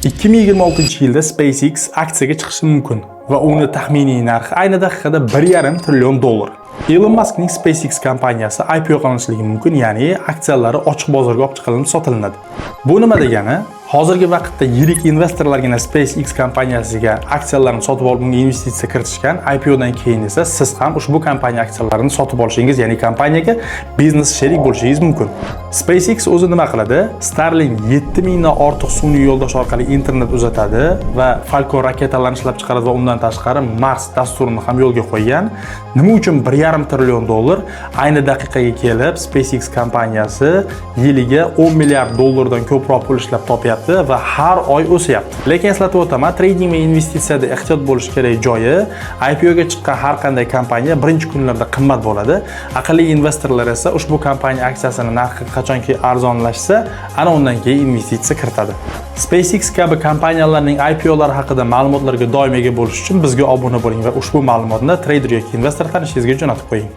2026-yilda SpaceX aksiyaga chiqishi mumkin va uni taxminiy narxi ayni daqiqada 1,5 trillion dollar. Elon Muskning SpaceX kompaniyasi IPO qilinishligi mumkin, ya'ni aksiyalari ochiq bozorga olib chiqarilib sotilinadi. Bu nima degani? Hozirgi vaqtda yirik investorlargina SpaceX kompaniyasiga aksiyalarni sotib olib, unga investitsiya kiritishgan. IPOdan keyin esa siz ham ushbu kompaniya aksiyalarini sotib olishingiz, ya'ni kompaniyaga biznes sherik bo'lishingiz mumkin. SpaceX o'zi nima qiladi? Starlink 7000 dan ortiq sun'iy yo'ldosh orqali internet uzatadi va Falcon raketalarini ishlab chiqaradi va undan tashqari Mars dasturini ham yo'lga qo'ygan. Nima uchun 1,5 trillion dollar? Ayni daqiqaga kelib SpaceX kompaniyasi yiliga 10 milliard dollardan ko'proq pul ishlab topyapti va har oy o'syapti. Lekin eslatib o'taman, trading va investitsiyada ehtiyot bo'lish kerak joyi, IPO ga chiqqan har qanday kompaniya birinchi kunlarda qimmat bo'ladi. Aqlli investorlar esa ushbu kompaniya aksiyasini narxi qachonki arzonlashsa, ana undan keyin investitsiya kiritadi. SpaceX kabi kompaniyalarning IPOlari haqida ma'lumotlarga doim ega bo'lish uchun bizga obuna bo'ling va ushbu ma'lumotni trader yoki investor tanishingizga jo'natib qo'ying.